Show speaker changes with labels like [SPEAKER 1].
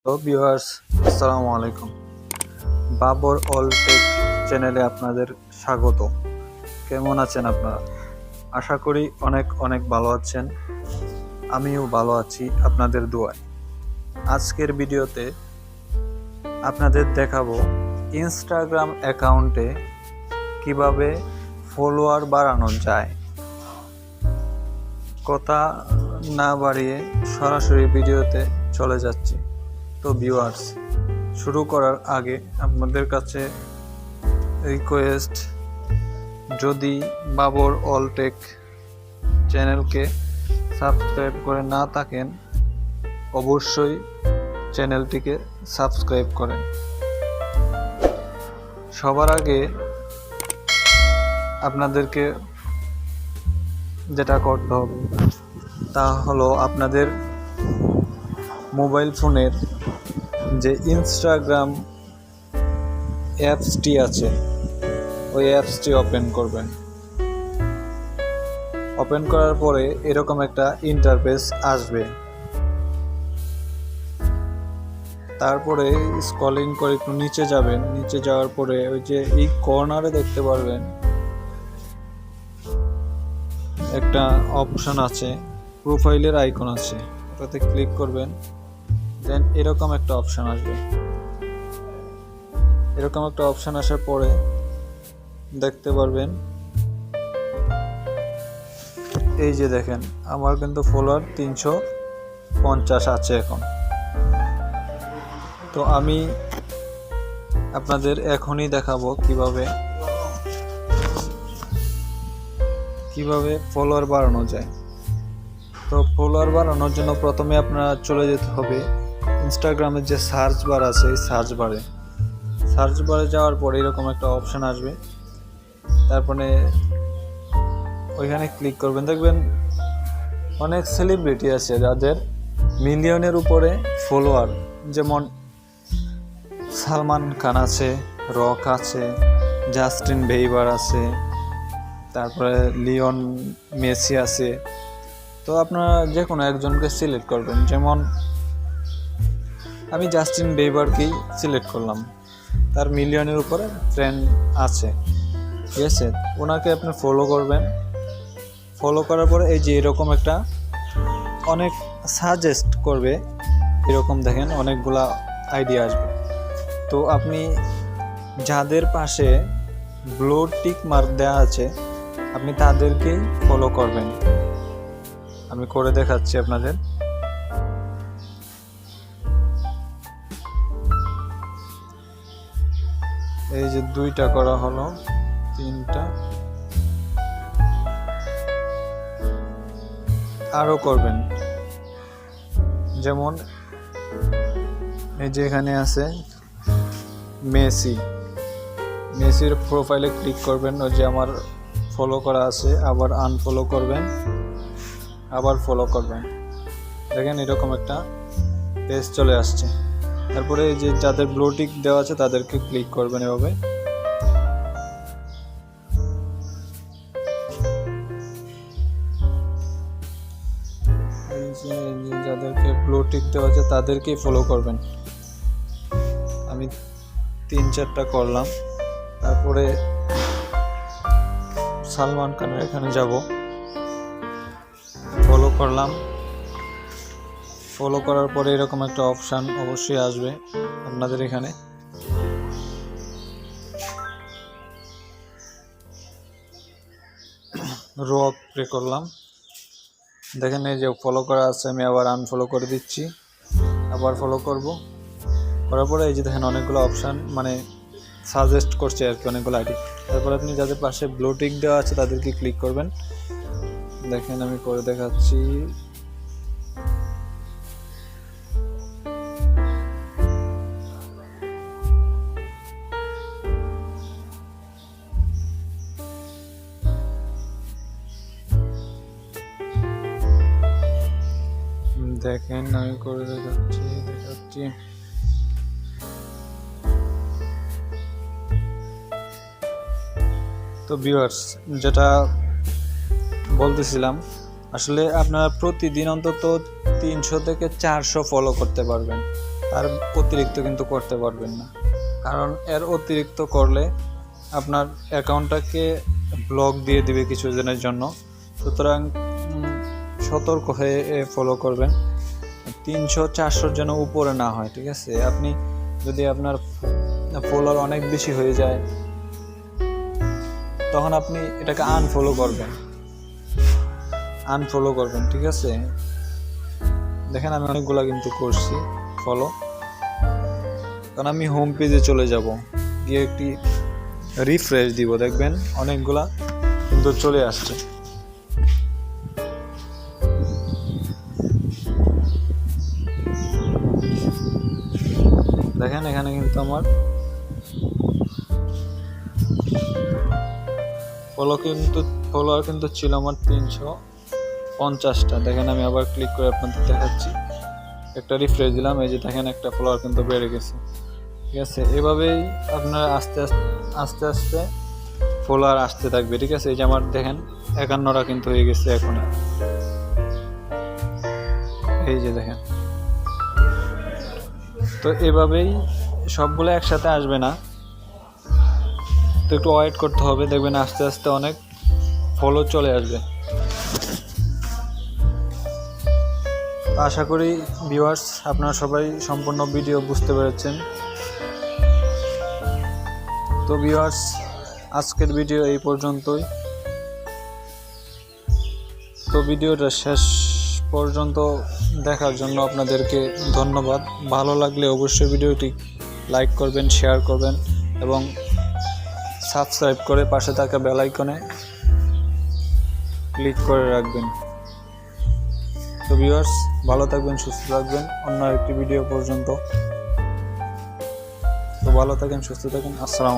[SPEAKER 1] Hello viewers, আসসালামু আলাইকুম। Babur all take চ্যানেলে আপনাদের স্বাগত। কেমন আছেন আপনারা? আশা করি অনেক অনেক ভালো আছেন। আমিও ভালো আছি আপনাদের দোয়ায়। আজকের ভিডিওতে আপনাদের দেখাবো ইনস্টাগ্রাম অ্যাকাউন্টে কিভাবে ফলোয়ার বাড়ানো যায়। কথা না বাড়িয়ে সরাসরি ভিডিওতে চলে যাচ্ছি। তো ভিউয়ার্স, শুরু করার আগে আপনাদের কাছে রিকোয়েস্ট, যদি বাবর অল টেক চ্যানেলকে সাবস্ক্রাইব করে না থাকেন অবশ্যই চ্যানেলটিকে সাবস্ক্রাইব করেন। সবার আগে আপনাদেরকে যেটা করতে হবে তা হলো আপনাদের মোবাইল ফোনের যে ইনস্টাগ্রাম অ্যাপসটি আছে ওই অ্যাপসটি ওপেন করবেন। ওপেন করার পরে এরকম একটা ইন্টারফেস আসবে। তারপরে স্ক্রলিং করে একটু নিচে যাবেন। নিচে যাওয়ার পরে ওই যে এই কর্নারে দেখতে পারবেন একটা অপশন আছে, প্রোফাইলের আইকন আছে, ওটাতে ক্লিক করবেন। দেন এরকম একটা অপশন আসবে। এরকম একটা অপশন আসার পরে দেখতে পারবেন এই যে দেখেন আমার কিন্তু ফলোয়ার 350 আছে এখন। তো আমি আপনাদের এখনই দেখাবো কিভাবে ফলোয়ার বাড়ানো যায়। তো ফলোয়ার বাড়ানোর জন্য প্রথমে আপনারা চলে যেতে হবে ইনস্টাগ্রামের যে সার্চ বার আছে এই সার্চ বারে যাওয়ার পরে এরকম একটা অপশন আসবে। তারপরে ওইখানে ক্লিক করবেন। দেখবেন অনেক সেলিব্রিটি আছে যাদের মিলিয়নের উপরে ফলোয়ার, যেমন সালমান খান আছে, রক আছে, জাস্টিন বিবার আছে, তারপরে লিওন মেসি আছে। তো আপনারা যে কোনো একজনকে সিলেক্ট করবেন। যেমন আমি জাস্টিন বিবারকেই সিলেক্ট করলাম, তার মিলিয়নের উপরে ফ্রেন্ড আছে, ঠিক আছে। ওনাকে আপনি ফলো করবেন। ফলো করার পরে এই যে এরকম একটা অনেক সাজেস্ট করবে, এরকম দেখেন অনেকগুলা আইডিয়া আসবে। তো আপনি যাদের পাশে ব্লু টিক মার্ক দেওয়া আছে আপনি তাদেরকেই ফলো করবেন। আমি করে দেখাচ্ছি আপনাদের। এই যে 2টা করা হলো, 3টা আরো করবেন। যেমন এই যে এখানে আছে মেসির প্রোফাইলে ক্লিক করবেন। ওই যে আমার ফলো করা আছে, আবার আনফলো করবেন, আবার ফলো করবেন। দেখেন এরকম একটা পেজ চলে আসছে। তারপরে এই যে যাদের ব্লু টিক দেওয়া আছে তাদেরকে ক্লিক করবেন এভাবে। যাদেরকে ব্লু টিক দেওয়া আছে তাদেরকেই ফলো করবেন। আমি 3-4টা করলাম। তারপরে সালমান খানের এখানে যাব, ফলো করলাম। ফলো করার পরে এরকম একটা অপশান অবশ্যই আসবে আপনাদের এখানে। রক প্লে করলাম। দেখেন এই যে ফলো করা আছে, আমি আবার আনফলো করে দিচ্ছি, আবার ফলো করব। করার পরে এই যে দেখেন অনেকগুলো অপশান মানে সাজেস্ট করছে আর কি, অনেকগুলো আইডি। তারপর আপনি যাদের পাশে ব্লু টিক দেওয়া আছে তাদেরকে ক্লিক করবেন। দেখেন আমি করে দেখাচ্ছি। দেখেন আমি করে দেখাচ্ছি। তো ভিউয়ার্স, যেটা বলতেছিলাম, আসলে আপনারা প্রতিদিন অন্তত 300 থেকে 400 ফলো করতে পারবেন। তার অতিরিক্ত কিন্তু করতে পারবেন না, কারণ এর অতিরিক্ত করলে আপনার অ্যাকাউন্টটাকে ব্লক দিয়ে দিবে কিছুদিনের জন্য। সুতরাং সতর্ক হয়ে ফলো করবেন, 300-400 যেন উপরে না হয়, ঠিক আছে? আপনি যদি আপনার ফলোয়ার অনেক বেশি হয়ে যায় তখন আপনি এটাকে আনফলো করবেন, ঠিক আছে? দেখেন আমি অনেকগুলা কিন্তু করছি ফলো, কারণ আমি হোম পেজে চলে যাব, গিয়ে একটি রিফ্রেশ দিব, দেখবেন অনেকগুলা কিন্তু চলে আসছে। দেখেন এখানে কিন্তু আমার ফলোয়ার কিন্তু ছিল আমার 350টা। দেখেন আমি আবার ক্লিক করে আপনাদের দেখাচ্ছি, একটা রিফ্রেশ দিলাম, এই যে দেখেন একটা ফলোয়ার কিন্তু বেড়ে গেছে, ঠিক আছে? এভাবেই আপনার আস্তে আস্তে ফলোয়ার আসতে থাকবে, ঠিক আছে? এই যে আমার দেখেন 51টা কিন্তু হয়ে গেছে এখন, এই যে দেখেন। তো এভাবেই সবগুলো একসাথে আসবে না, তো একটু ওয়েট করতে হবে, দেখবেন আস্তে আস্তে অনেক ফলো চলে আসবে। আশা করি ভিউয়ার্স আপনারা সবাই সম্পূর্ণ ভিডিও বুঝতে পেরেছেন। তো ভিউয়ার্স আজকের ভিডিও এই পর্যন্তই। তো ভিডিওটা শেষ পর্যন্ত দেখার জন্য আপনাদেরকে ধন্যবাদ। ভালো লাগলে অবশ্যই ভিডিওটি লাইক করবেন, শেয়ার করবেন এবং সাবস্ক্রাইব করে পাশে থাকা বেল আইকনে ক্লিক করে রাখবেন। তো ভিউয়ার্স ভালো থাকবেন, সুস্থ থাকবেন অন্য একটি ভিডিও পর্যন্ত। তো ভালো থাকেন, সুস্থ থাকেন, আসসালামু আলাইকুম।